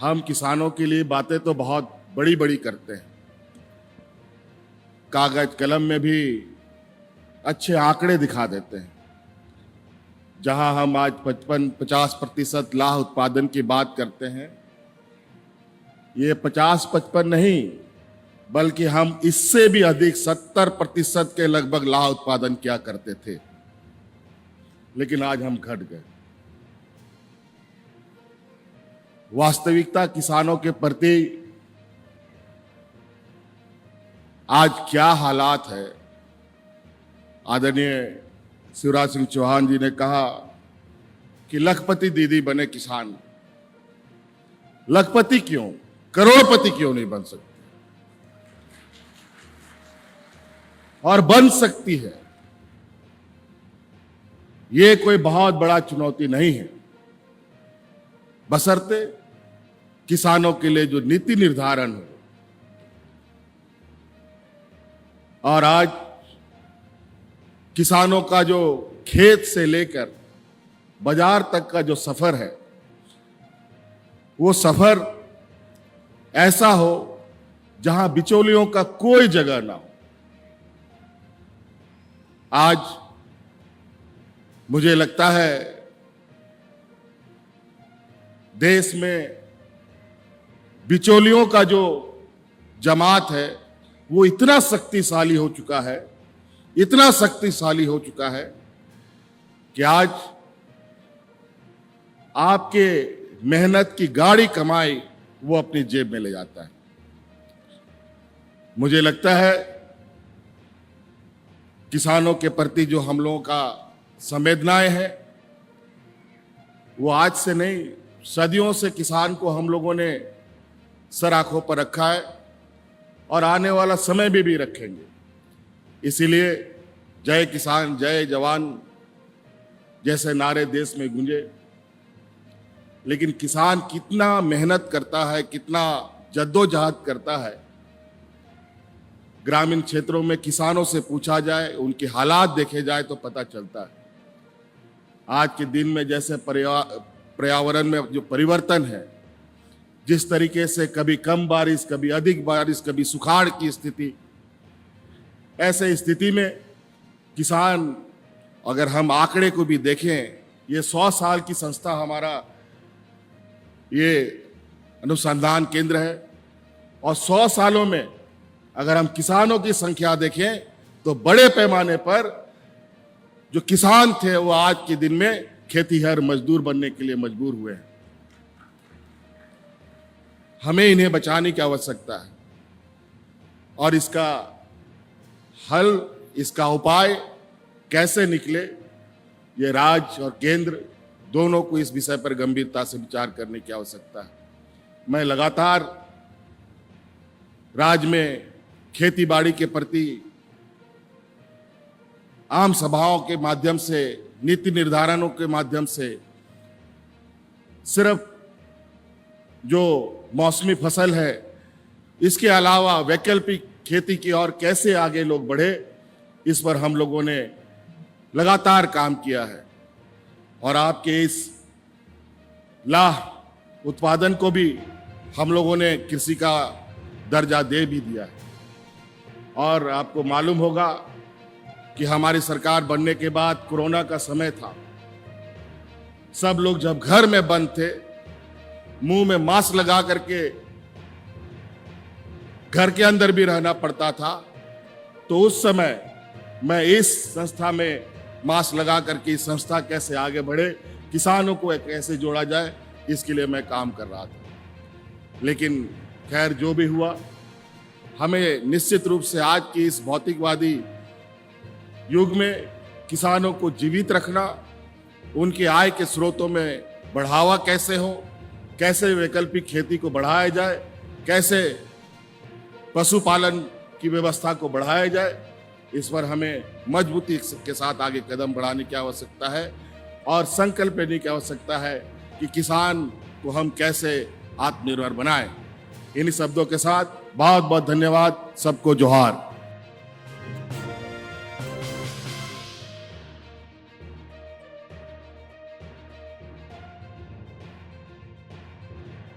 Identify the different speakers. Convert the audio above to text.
Speaker 1: हम किसानों के लिए बातें तो बहुत बड़ी बड़ी करते हैं, कागज कलम में भी अच्छे आंकड़े दिखा देते हैं। जहां हम आज 55-50% लाह उत्पादन की बात करते हैं, ये 50-55 नहीं बल्कि हम इससे भी अधिक 70% के लगभग लाह उत्पादन किया करते थे, लेकिन आज हम घट गए। वास्तविकता किसानों के प्रति आज क्या हालात है। आदरणीय शिवराज सिंह चौहान जी ने कहा कि लखपति दीदी बने किसान। लखपति क्यों, करोड़पति क्यों नहीं बन सकती, और बन सकती है। ये कोई बहुत बड़ा चुनौती नहीं है, बशर्ते किसानों के लिए जो नीति निर्धारण हो। और आज किसानों का जो खेत से लेकर बाजार तक का जो सफर है, वो सफर ऐसा हो जहां बिचौलियों का कोई जगह ना हो। आज मुझे लगता है देश में बिचौलियों का जो जमात है वो इतना शक्तिशाली हो चुका है, इतना शक्तिशाली हो चुका है कि आज आपके मेहनत की गाढ़ी कमाई वो अपनी जेब में ले जाता है। मुझे लगता है किसानों के प्रति जो हम लोगों का संवेदनाएं हैं, वो आज से नहीं, सदियों से किसान को हम लोगों ने सर आंखों पर रखा है और आने वाला समय भी रखेंगे। इसीलिए जय किसान जय जवान जैसे नारे देश में गूंजे। लेकिन किसान कितना मेहनत करता है, कितना जद्दोजहद करता है, ग्रामीण क्षेत्रों में किसानों से पूछा जाए, उनके हालात देखे जाए तो पता चलता है। आज के दिन में जैसे पर्यावरण में जो परिवर्तन है, जिस तरीके से कभी कम बारिश, कभी अधिक बारिश, कभी सुखाड़ की स्थिति, ऐसे स्थिति में किसान, अगर हम आंकड़े को भी देखें, ये 100 साल की संस्था हमारा ये अनुसंधान केंद्र है, और 100 सालों में अगर हम किसानों की संख्या देखें तो बड़े पैमाने पर जो किसान थे वो आज के दिन में खेतीहर मजदूर बनने के लिए मजबूर हुए हैं। हमें इन्हें बचाने की आवश्यकता है, और इसका हल, इसका उपाय कैसे निकले, ये राज्य और केंद्र दोनों को इस विषय पर गंभीरता से विचार करने की आवश्यकता है। मैं लगातार राज्य में खेती बाड़ी के प्रति आम सभाओं के माध्यम से, नीति निर्धारणों के माध्यम से, सिर्फ जो मौसमी फसल है, इसके अलावा वैकल्पिक खेती की ओर कैसे आगे लोग बढ़े, इस पर हम लोगों ने लगातार काम किया है। और आपके इस लाह उत्पादन को भी हम लोगों ने कृषि का दर्जा दे भी दिया है। और आपको मालूम होगा कि हमारी सरकार बनने के बाद कोरोना का समय था, सब लोग जब घर में बंद थे, मुंह में मास्क लगा करके घर के अंदर भी रहना पड़ता था, तो उस समय मैं इस संस्था में मास्क लगा करके इस संस्था कैसे आगे बढ़े, किसानों को कैसे जोड़ा जाए, इसके लिए मैं काम कर रहा था। लेकिन खैर जो भी हुआ, हमें निश्चित रूप से आज की इस भौतिकवादी युग में किसानों को जीवित रखना, उनकी आय के स्रोतों में बढ़ावा कैसे हो, कैसे वैकल्पिक खेती को बढ़ाया जाए, कैसे पशुपालन की व्यवस्था को बढ़ाया जाए, इस पर हमें मजबूती के साथ आगे कदम बढ़ाने की आवश्यकता है और संकल्प लेने की आवश्यकता है कि किसान को हम कैसे आत्मनिर्भर बनाएं। इन्हीं शब्दों के साथ बहुत बहुत धन्यवाद। सबको जोहार।